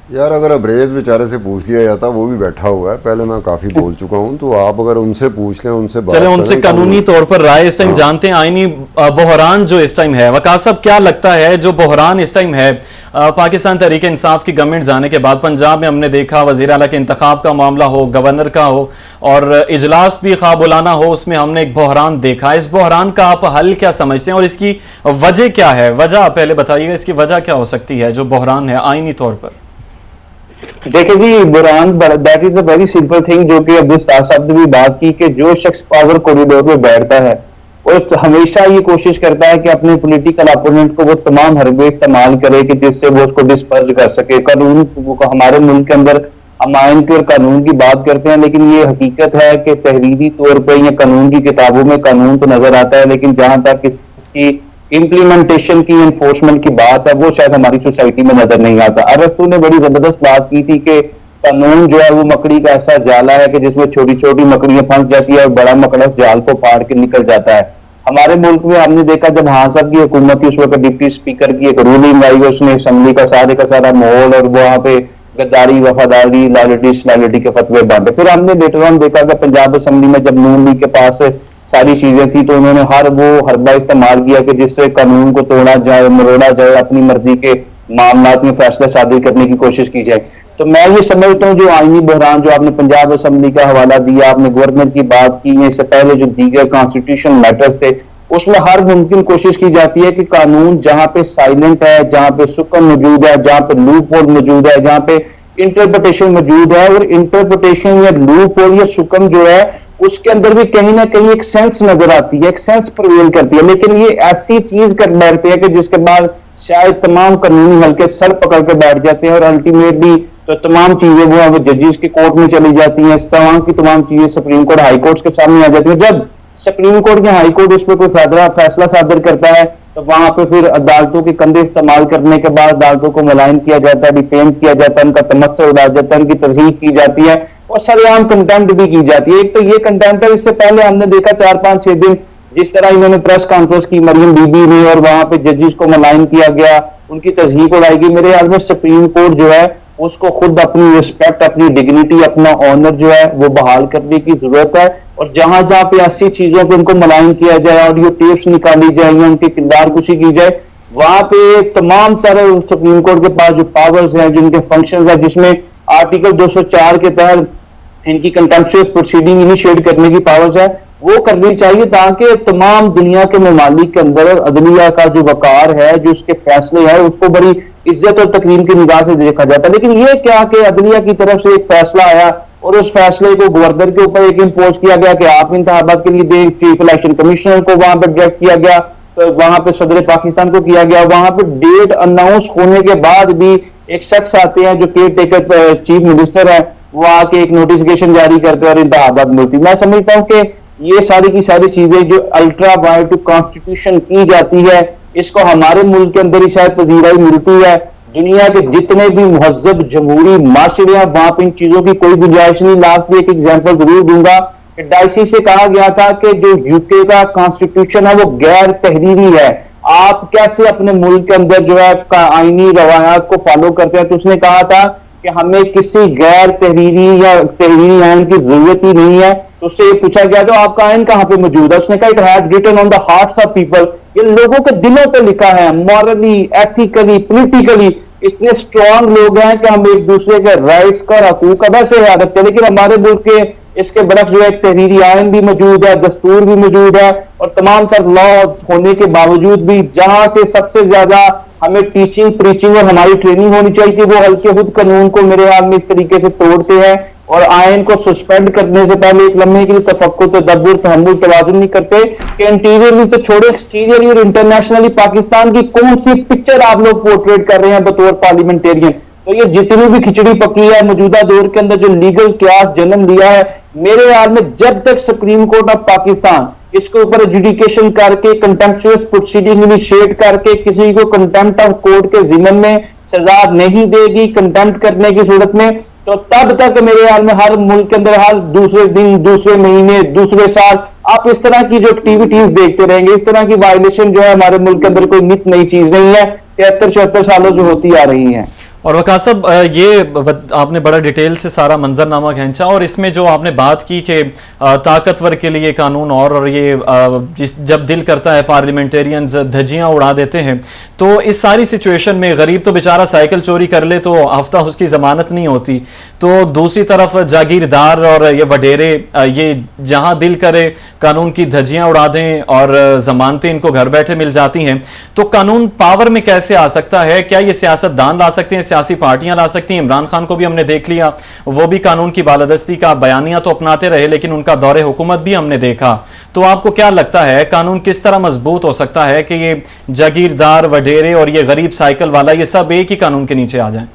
यार, अगर अब्रेज बेचारे से पूछ लिया जाता, वो भी बैठा हुआ है, पहले मैं काफ़ी बोल चुका हूं, तो आप अगर उनसे पूछ लें, उनसे बात चले उनसे कानूनी तौर पर राय इस टाइम जानते हैं। आईनी बहरान जो इस टाइम है, वकास साहब, क्या लगता है जो बहरान इस टाइम है पाकिस्तान तहरीक इंसाफ की गवर्नमेंट जाने के बाद? पंजाब में हमने देखा वज़ीर आला के इंतखाब का मामला हो, गवर्नर का हो और इजलास भी खा बुलाना हो, उसमें हमने एक बहरान देखा। इस बहरान का आप हल क्या समझते हैं और इसकी वजह क्या है? वजह पहले बताइएगा, इसकी वजह क्या हो सकती है जो बहरान है आईनी तौर पर? देखिए जी, Burhan that is a very simple thing, जो कि अब्दुल सत्तार साहब ने भी बात की कि जो शख्स पावर कॉरिडोर में बैठता है वो हमेशा ये कोशिश करता है कि अपने पॉलिटिकल अपोनेंट को वो तमाम हरबे इस्तेमाल करे कि जिससे वो उसको डिस्पर्ज कर सके। कानून हमारे मुल्क के अंदर हम आइन की और कानून की बात करते हैं, लेकिन ये हकीकत है कि तहरीरी तौर पर या कानून की किताबों में कानून तो नजर आता है, लेकिन जहां तक इसकी इम्प्लीमेंटेशन की, एनफोर्समेंट की बात है, वो शायद हमारी सोसाइटी में नजर नहीं आता। अरस्तू ने बड़ी जबरदस्त बात की थी कि कानून जो है वो मकड़ी का ऐसा जाला है कि जिसमें छोटी छोटी मकड़ियां फंस जाती है और बड़ा मकड़ा जाल को फाड़ के निकल जाता है। हमारे मुल्क में हमने देखा जब हाँ साहब की हुकूमत थी, उस वक्त डिप्टी स्पीकर की एक रूलिंग आई, उसने असेंबली का सारा माहौल और वहां पे गद्दारी, वफादारी, लॉयल्टी के फतवे बांटे। फिर हमने लेटर ऑन देखा कि पंजाब असेंबली में जब नून लीग के पास सारी चीजें थी तो उन्होंने हरबा इस्तेमाल किया कि जिससे कानून को तोड़ा जाए, मरोड़ा जाए, अपनी मर्जी के मामलात में फैसला सादिर करने की कोशिश की जाए। तो मैं ये समझता हूँ जो आईनी बहरान, जो आपने पंजाब असेंबली का हवाला दिया, आपने गवर्नर की बात की, इससे पहले जो दीगर कॉन्स्टिट्यूशन मैटर्स थे, उसमें हर मुमकिन कोशिश की जाती है कि कानून जहां पे साइलेंट है, जहां पे सुकन मौजूद है, जहां पे लूप होल मौजूद है, जहां पे इंटरप्रिटेशन मौजूद है, और इंटरप्रिटेशन या लूप होल या सुकन जो है उसके अंदर भी कहीं ना कहीं एक सेंस नजर आती है, एक सेंस प्रवेल करती है। लेकिन ये ऐसी चीज कर बैठते हैं कि जिसके बाद शायद तमाम कानूनी हल्के सर पकड़ के बैठ जाते हैं और अल्टीमेटली तो तमाम चीजें वो जजेस की कोर्ट में चली जाती हैं, तमाम की तमाम चीजें सुप्रीम कोर्ट, हाई कोर्ट के सामने आ जाती है। जब सुप्रीम कोर्ट या हाई कोर्ट उस पर कोई फैसला सादर करता है तो वहां पे फिर अदालतों के कंधे इस्तेमाल करने के बाद अदालतों को मुलायम किया जाता है, डिफेम किया जाता है, उनका तमस्सा उड़ा जाता है, उनकी तस्दीक की जाती है और सरेआम कंटेम्प्ट भी की जाती है। एक तो ये कंटेम्प्ट है, इससे पहले हमने देखा 4-5-6 दिन जिस तरह इन्होंने प्रेस कॉन्फ्रेंस की मरियम बीबी ने और वहां पे जजेस को मुलायम किया गया, उनकी तस्दीक उड़ाई गई। मेरे ख्याल में सुप्रीम कोर्ट जो है उसको खुद अपनी रिस्पेक्ट, अपनी डिग्निटी, अपना ऑनर जो है वो बहाल करने की जरूरत है। और जहां जहां पे ऐसी चीजों पे उनको मलाइन किया जाए, ऑडियो टेप्स निकाली जाए या उनकी किरदार कुशी की जाए, वहां पे तमाम तरह सुप्रीम कोर्ट के पास जो पावर्स हैं, जिनके फंक्शंस हैं, जिसमें आर्टिकल 204 के तहत इनकी कंटेम्पचुअस प्रोसीडिंग इनिशिएट करने की पावर्स है, वो करनी चाहिए, ताकि तमाम दुनिया के ममालिक के अंदर अदलिया का जो वकार है, जो उसके फैसले हैं, उसको बड़ी इज्जत और तकरीम की निगाह से देखा जाता है। लेकिन ये क्या कि अदलिया की तरफ से एक फैसला आया और उस फैसले को गवर्नर के ऊपर एक इम्पोज किया गया कि आप इंतखाबात के लिए दें, चीफ इलेक्शन कमिश्नर को वहां पर डायरेक्ट किया गया, तो वहां पे सदर पाकिस्तान को किया गया, वहां पे डेट अनाउंस होने के बाद भी एक शख्स आते हैं जो केयर टेकर चीफ मिनिस्टर है, वो आके एक नोटिफिकेशन जारी करते हैं और इंतखाबात मिलती। मैं समझता हूं कि ये सारी की सारी चीजें जो अल्ट्रा वायर टू कॉन्स्टिट्यूशन की जाती है, इसको हमारे मुल्क के अंदर ही शायद पजीराई मिलती है। दुनिया के जितने भी महजब जमहूरी माशरे हैं, वहां पर इन चीजों की कोई गुंजाइश नहीं। लास्ट में एक एग्जाम्पल जरूर दूंगा कि डाइसी से कहा गया था कि जो यूके का कॉन्स्टिट्यूशन है वो गैर तहरीरी है, आप कैसे अपने मुल्क के अंदर जो है आईनी रवायात को फॉलो करते हैं। तो उसने कहा था कि हमें किसी गैर तहरीरी या तहरीरी आयन की जरूरत ही नहीं है। तो उससे पूछा गया तो आपका आयन कहां पे मौजूद है, उसने कहा it has written on the hearts of people, ये लोगों के दिलों पे लिखा है, मॉरली, एथिकली, पॉलिटिकली इतने स्ट्रांग लोग हैं कि हम एक दूसरे के राइट्स का हकूक अदा से याद रखते हैं। लेकिन हमारे मुल्क के इसके बरक्स जो है तहरीरी आयन भी मौजूद है, दस्तूर भी मौजूद है, और तमाम तर लॉ होने के बावजूद भी जहां से सबसे ज्यादा हमें टीचिंग, प्रीचिंग और हमारी ट्रेनिंग होनी चाहिए थी, वो हल्के खुद कानून को मेरे हाल में इस तरीके से तोड़ते हैं और आयन को सस्पेंड करने से पहले एक लम्हे के लिए तफक्कुर, तदब्बुर, तहम्मुल, तवाज़ुन नहीं करते कि इंटीरियरली तो छोड़ो, एक्सटीरियरली और इंटरनेशनली पाकिस्तान की कौन सी पिक्चर आप लोग पोर्ट्रेट कर रहे हैं बतौर पार्लियामेंटेरियन। तो ये जितनी भी खिचड़ी पकी है मौजूदा दौर के अंदर, जो लीगल क्लास जन्म लिया है, मेरे ख्याल में जब तक सुप्रीम कोर्ट ऑफ पाकिस्तान इसके ऊपर एजुडिकेशन करके, कंटेम्पचुअस प्रोसीडिंग इनिशिएट करके किसी को कंटेम्प्ट ऑफ कोर्ट के जिम्मन में सजा नहीं देगी कंटेम्प्ट करने की सूरत में, तो तब तक मेरे ख्याल में हर मुल्क के अंदर हर दूसरे दिन, दूसरे महीने, दूसरे साल आप इस तरह की जो एक्टिविटीज देखते रहेंगे। इस तरह की वायलेशन जो है हमारे मुल्क के अंदर कोई नित नई चीज नहीं है, 73-74 सालों जो होती आ रही है। और वक़ास साहब, ये आपने बड़ा डिटेल से सारा मंजरनामा खींचा, और इसमें जो आपने बात की कि ताकतवर के लिए कानून और ये जब दिल करता है पार्लियामेंटेरियंस धज्जियां उड़ा देते हैं, तो इस सारी सिचुएशन में गरीब तो बेचारा साइकिल चोरी कर ले तो हफ्ता उसकी जमानत नहीं होती, तो दूसरी तरफ जागीरदार और ये वडेरे ये जहां दिल करे कानून की धज्जियां उड़ा दें और जमानतें इनको घर बैठे मिल जाती हैं। तो कानून पावर में कैसे आ सकता है? क्या ये सियासतदान ला सकते हैं, सियासी पार्टियां ला सकती हैं? इमरान खान को भी हमने देख लिया, वो भी कानून की बालादस्ती का बयानिया तो अपनाते रहे, लेकिन उनका दौरे हुकूमत भी हमने देखा। तो आपको क्या लगता है कानून किस तरह मजबूत हो सकता है कि ये जागीरदार, वडेरे और ये गरीब साइकिल वाला ये सब एक ही कानून के नीचे आ जाए?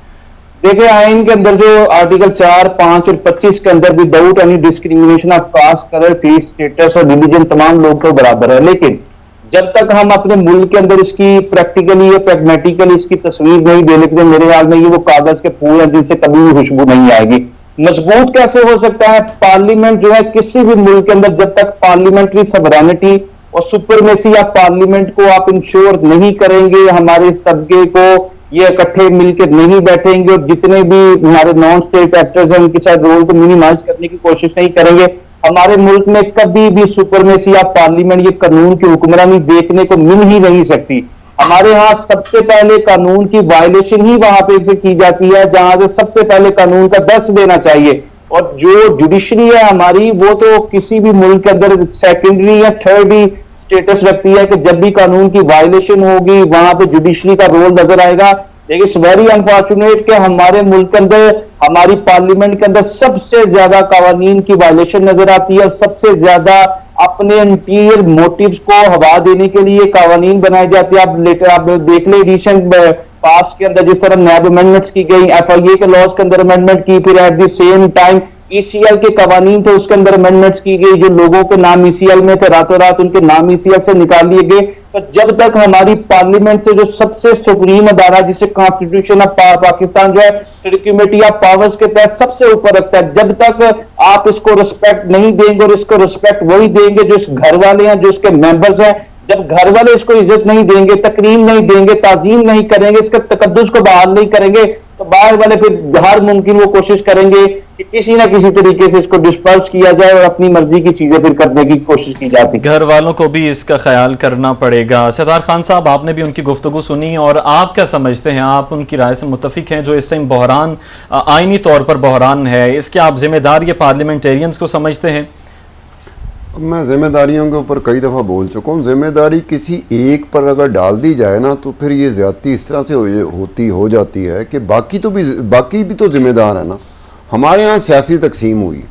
देखिए, आइन के अंदर जो आर्टिकल 4, 5 और 25 के अंदर without any discrimination of caste, colour, creed, status और रिलीजन तमाम लोग को बराबर है। लेकिन जब तक हम अपने मुल्क के अंदर इसकी प्रैक्टिकली या प्रैग्मेटिकली इसकी तस्वीर नहीं दे लेते, मेरे ख्याल में ये वो कागज के फूल हैं जिनसे कभी भी खुशबू नहीं आएगी। मजबूत कैसे हो सकता है? पार्लियामेंट जो है किसी भी मुल्क के अंदर जब तक पार्लियामेंट्री सबरानिटी और सुपरमेसी ऑफ पार्लियामेंट को आप इंश्योर नहीं करेंगे, हमारे इस तबके को ये इकट्ठे मिलकर नहीं बैठेंगे और जितने भी हमारे नॉन स्टेट एक्टर्स हैं उनके साथ रोल को मिनिमाइज करने की कोशिश नहीं करेंगे, हमारे मुल्क में कभी भी सुपरमेसी ऑफ पार्लियामेंट, ये कानून की हुक्मरानी देखने को मिल ही नहीं सकती। हमारे यहाँ सबसे पहले कानून की वायलेशन ही वहां पे से की जाती है जहां से सबसे पहले कानून का दर्ज देना चाहिए। और जो जुडिशरी है हमारी, वो तो किसी भी मुल्क के अंदर सेकेंडरी या थर्ड ही स्टेटस रखती है कि जब भी कानून की वायलेशन होगी वहां पे जुडिशरी का रोल नजर आएगा। लेकिन इट्स वेरी अनफॉर्चुनेट कि हमारे मुल्क के अंदर, हमारी पार्लियामेंट के अंदर सबसे ज्यादा कानून की वायलेशन नजर आती है और सबसे ज्यादा अपने इंटीरियर मोटिव्स को हवा देने के लिए कानून बनाए जाते हैं। आप देख ले रिसेंट पास्ट के अंदर जिस तरह नैब अमेंडमेंट्स की गई, FIA के लॉज के अंदर अमेंडमेंट की, फिर at the same time ECL के कवानीन थे उसके अंदर अमेंडमेंट्स की गई, जो लोगों के नाम ECL में थे रातों रात उनके नाम ECL से निकाल लिए गए। तो जब तक हमारी पार्लियामेंट से जो सबसे सुप्रीम अदारा जिसे कॉन्स्टिट्यूशन ऑफ पाकिस्तान जो है कमेटी ऑफ पावर्स के तहत सबसे ऊपर रखता है, जब तक आप इसको रिस्पेक्ट नहीं देंगे, और इसको रिस्पेक्ट वही देंगे जो इस घर वाले हैं, जो इसके मेंबर्स हैं, जब घर वाले इसको इज्जत नहीं देंगे, तकरीम नहीं देंगे, ताजीम नहीं करेंगे, इसके तकद्दुस को बहाल नहीं करेंगे, तो बाहर वाले फिर हर मुमकिन वो कोशिश करेंगे कि किसी ना किसी तरीके से इसको डिस्पर्स किया जाए और अपनी मर्जी की चीजें फिर करने की कोशिश की जाती है। घर वालों को भी इसका ख्याल करना पड़ेगा। सत्तार खान साहब, आपने भी उनकी गुफ्तगू सुनी और आप क्या समझते हैं, आप उनकी राय से मुत्तफिक हैं? जो इस टाइम बहरान आईनी तौर पर बहरान है, इसके आप जिम्मेदार ये पार्लियामेंटेरियंस को समझते हैं? मैं जिम्मेदारियों के ऊपर कई दफ़ा बोल चुका हूँ। जिम्मेदारी किसी एक पर अगर डाल दी जाए ना तो फिर ये ज़्यादती इस तरह से हो जाती है कि बाकी भी तो जिम्मेदार है ना। हमारे यहाँ सियासी तकसीम हुई,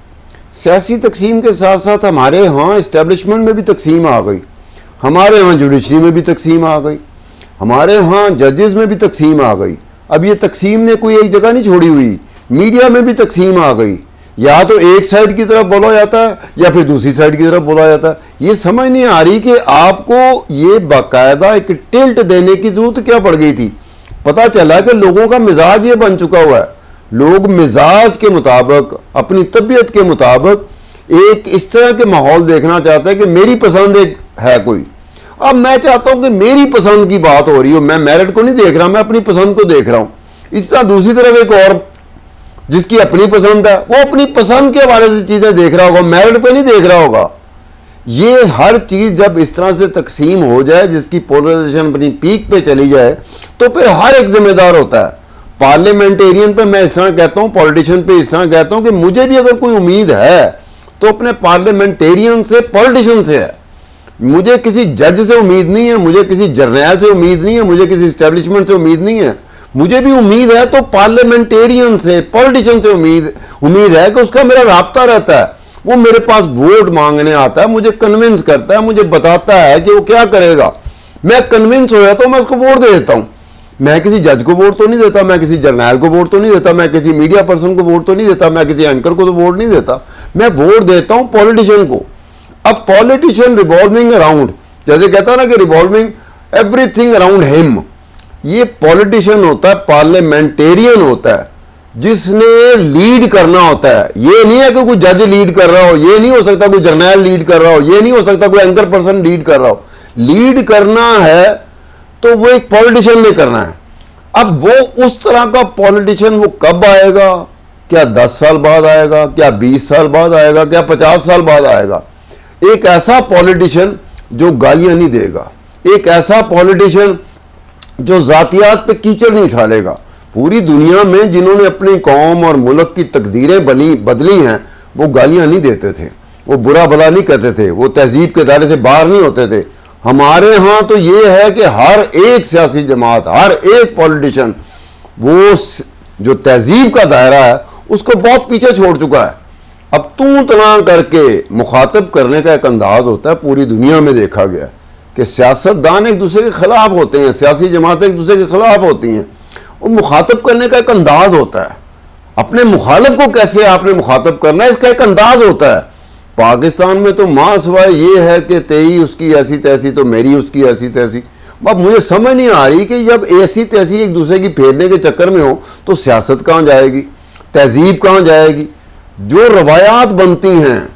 सियासी तकसीम के साथ साथ हमारे यहाँ इस्टेब्लिशमेंट में भी तकसीम आ गई, हमारे यहाँ जुडिशरी में भी तकसीम आ गई, हमारे यहाँ जजेस में भी तकसीम आ गई। अब ये तकसीम ने कोई एक जगह नहीं छोड़ी हुई, मीडिया में भी तकसीम आ गई। या तो एक साइड की तरफ बोला जाता है या फिर दूसरी साइड की तरफ बोला जाता है। ये समझ नहीं आ रही कि आपको ये बाकायदा एक टिल्ट देने की जरूरत क्या पड़ गई थी। पता चला कि लोगों का मिजाज ये बन चुका हुआ है, लोग मिजाज के मुताबिक, अपनी तबीयत के मुताबिक एक इस तरह के माहौल देखना चाहते हैं कि मेरी पसंद एक है कोई। अब मैं चाहता हूं कि मेरी पसंद की बात हो रही हो, मैं मेरिट को नहीं देख रहा, मैं अपनी पसंद को देख रहा हूं। इस तरह दूसरी तरफ एक और जिसकी अपनी पसंद है वो अपनी पसंद के हवाले से चीजें देख रहा होगा, मेरिट पे नहीं देख रहा होगा। ये हर चीज जब इस तरह से तकसीम हो जाए, जिसकी पोलराइजेशन अपनी पीक पे चली जाए, तो फिर हर एक जिम्मेदार होता है। पार्लियामेंटेरियन पे मैं इस तरह कहता हूं, पॉलिटिशियन पे इस तरह कहता हूं कि मुझे भी अगर कोई उम्मीद है तो अपने पार्लियामेंटेरियन से, पॉलिटिशियन से है। मुझे किसी जज से उम्मीद नहीं है, मुझे किसी जर्नैल से उम्मीद नहीं है, मुझे किसी इस्टेब्लिशमेंट से उम्मीद नहीं है। मुझे भी उम्मीद है तो पार्लियामेंटेरियन से, पॉलिटिशियन से उम्मीद है कि उसका मेरा राब्ता रहता है, वो मेरे पास वोट मांगने आता है, मुझे कन्विंस करता है, मुझे बताता है कि वो क्या करेगा। मैं कन्विंस हो जाता हूं, मैं उसको वोट दे देता हूं। मैं किसी जज को वोट तो नहीं देता, मैं किसी जर्नैल को वोट तो नहीं देता, मैं किसी मीडिया पर्सन को वोट तो नहीं देता, मैं किसी एंकर को तो वोट नहीं देता, मैं वोट देता हूं पॉलिटिशियन को। अब पॉलिटिशियन रिवॉल्विंग अराउंड, जैसे कहता है ना कि रिवॉल्विंग एवरीथिंग अराउंड हिम, ये पॉलिटिशियन होता है, पार्लियामेंटेरियन होता है, जिसने लीड करना होता है। ये नहीं है कि कोई जज लीड कर रहा हो, ये नहीं हो सकता कोई जर्नैल लीड कर रहा हो, ये नहीं हो सकता कोई एंकर पर्सन लीड कर रहा हो। लीड करना है तो वो एक पॉलिटिशियन ने करना है। अब वो उस तरह का पॉलिटिशियन वो कब आएगा? क्या 10 साल बाद आएगा, क्या 20 साल बाद आएगा, क्या 50 साल बाद आएगा? एक ऐसा पॉलिटिशियन जो गालियां नहीं देगा, एक ऐसा पॉलिटिशियन जो जातियात पे कीचड़ नहीं उछालेगा। पूरी दुनिया में जिन्होंने अपनी कौम और मुल्क की तकदीरें बदली हैं, वो गालियां नहीं देते थे, वो बुरा भला नहीं कहते थे, वो तहजीब के दायरे से बाहर नहीं होते थे। हमारे यहाँ तो ये है कि हर एक सियासी जमात, हर एक पॉलिटिशियन वो जो तहजीब का दायरा है उसको बहुत पीछे छोड़ चुका है। अब तू तना करके मुखातब करने का एक अंदाज होता है, पूरी दुनिया में देखा गया कि सियासतदान एक दूसरे के खिलाफ होते हैं, सियासी जमातें एक दूसरे के खिलाफ होती हैं, और मुखातब करने का एक अंदाज होता है। अपने मुखालिफ को कैसे आपने मुखातब करना है, इसका एक अंदाज होता है। पाकिस्तान में तो माँ सिवाय ये है कि तेरी उसकी ऐसी तैसी तो मेरी उसकी ऐसी तैसी। अब मुझे समझ नहीं आ रही कि जब ऐसी तैसी एक दूसरे की फेरने के चक्कर में हो तो सियासत कहाँ जाएगी, तहजीब कहाँ जाएगी? जो रवायात बनती हैं,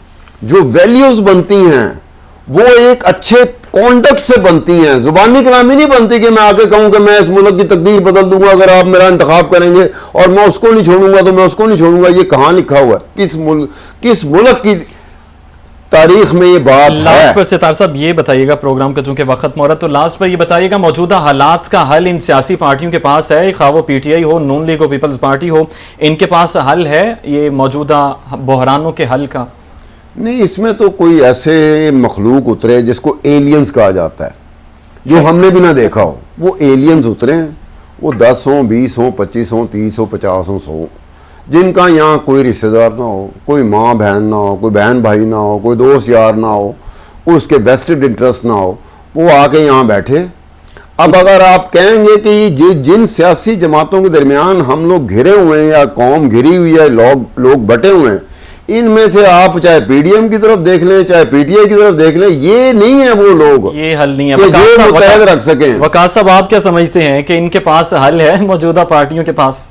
जो वैल्यूज बनती हैं, वो एक अच्छे कॉन्डक्ट से बनती हैं। जुबानी कलामी नहीं बनती कि मैं आके कहूं कि मैं इस मुल्क की तकदीर बदल दूंगा अगर आप मेरा इंतखाब करेंगे, और मैं उसको नहीं छोड़ूंगा तो मैं उसको नहीं छोड़ूंगा। ये कहाँ लिखा हुआ है? किस मुल्क की तारीख में ये बात है? लास्ट पर सितार साहब ये बताइएगा, प्रोग्राम का चूंकि वक्त मोहरत, तो लास्ट पर ये बताइएगा, मौजूदा हालात का हल इन सियासी पार्टियों के पास है, खा वो पीटीआई हो, नून लीग हो, पीपल्स पार्टी हो, इनके पास हल है ये मौजूदा बहरानों के हल का? नहीं, इसमें तो कोई ऐसे मखलूक उतरे जिसको एलियंस कहा जाता है, जो हमने भी ना देखा हो, वो एलियंस उतरे हैं। वो 10 हो, 20 हो, 25 हो, 30 हो, 50 हो, 100, जिनका यहाँ कोई रिश्तेदार ना हो, कोई माँ बहन ना हो, कोई बहन भाई ना हो, कोई दोस्त यार ना हो, कोई उसके वेस्टेड इंटरेस्ट ना हो, वो आके यहाँ बैठे। अब अगर आप कहेंगे कि जिन सियासी जमातों के दरमियान हम लोग घिरे हुए हैं या कौम घिरी हुई है, लोग बटे हुए हैं, इनमें से आप चाहे पीडीएम की तरफ देख लें चाहे पीटीआई की तरफ देख लें, ये नहीं है वो लोग, ये हल नहीं है जो मुतहद रख सकें। वकास साहब, आप क्या समझते हैं कि इनके पास हल है मौजूदा पार्टियों के पास?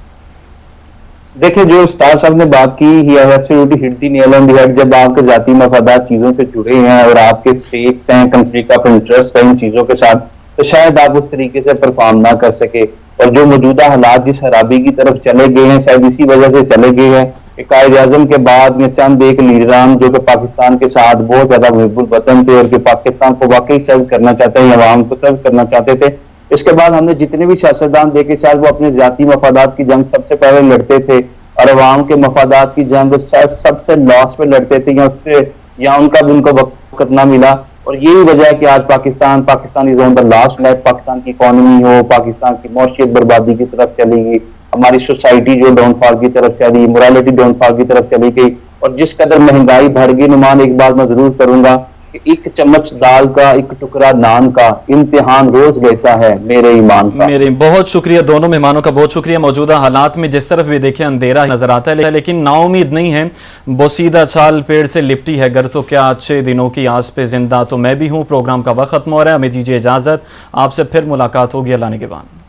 देखिए, जो स्टार साहब ने बात की ही absolutely hit the nail on the head. जब आपके जाती मफादात चीजों से जुड़े हैं और आपके स्टेक्स हैं, कंफ्लिक्ट ऑफ इंटरेस्ट है इन चीजों के साथ, तो शायद आप उस तरीके से परफॉर्म ना कर सके। और जो मौजूदा हालात जिस खराबी की तरफ चले गए हैं, शायद इसी वजह से चले गए हैं कि कायद आजम के बाद में चंद एक लीडरान जो कि पाकिस्तान के साथ बहुत ज्यादा महबूब वतन थे और कि पाकिस्तान को वाकई सर्व करना चाहते हैं, अवाम को सर्व करना चाहते थे। इसके बाद हमने जितने भी सियासतदान देखे, शायद वो अपने जाती मफादात की जंग सबसे पहले लड़ते थे और अवाम के मफादात की जंग शायद सबसे लॉस पे लड़ते थे, या उससे या उनका भी उनको वक्त ना मिला। और यही वजह है कि आज Pakistan is on the last lap. Pakistan की इकोनॉमी हो, पाकिस्तान की मौशियत बर्बादी की तरफ चली गई, हमारी सोसाइटी जो डाउनफॉल की तरफ चली, मोरालिटी डाउनफॉल की तरफ चली गई। और जिस कदर महंगाई बढ़ गई, नुमान एक बात मैं जरूर करूंगा कि एक चम्मच दाल का, एक टुकड़ा नान का इम्तिहान रोज लेता है मेरे ईमान का। मेरे बहुत शुक्रिया, दोनों मेहमानों का बहुत शुक्रिया। मौजूदा हालात में जिस तरफ भी देखें अंधेरा नजर आता है, लेकिन नाउमीद नहीं है। बोसीदा छाल पेड़ से लिपटी है, घर तो क्या अच्छे दिनों की आस पे जिंदा। तो मैं भी हूँ, प्रोग्राम का वक्त खत्म हो रहा है, हमें दीजिए इजाजत, आपसे फिर मुलाकात होगी अल्लाह ने के बाद।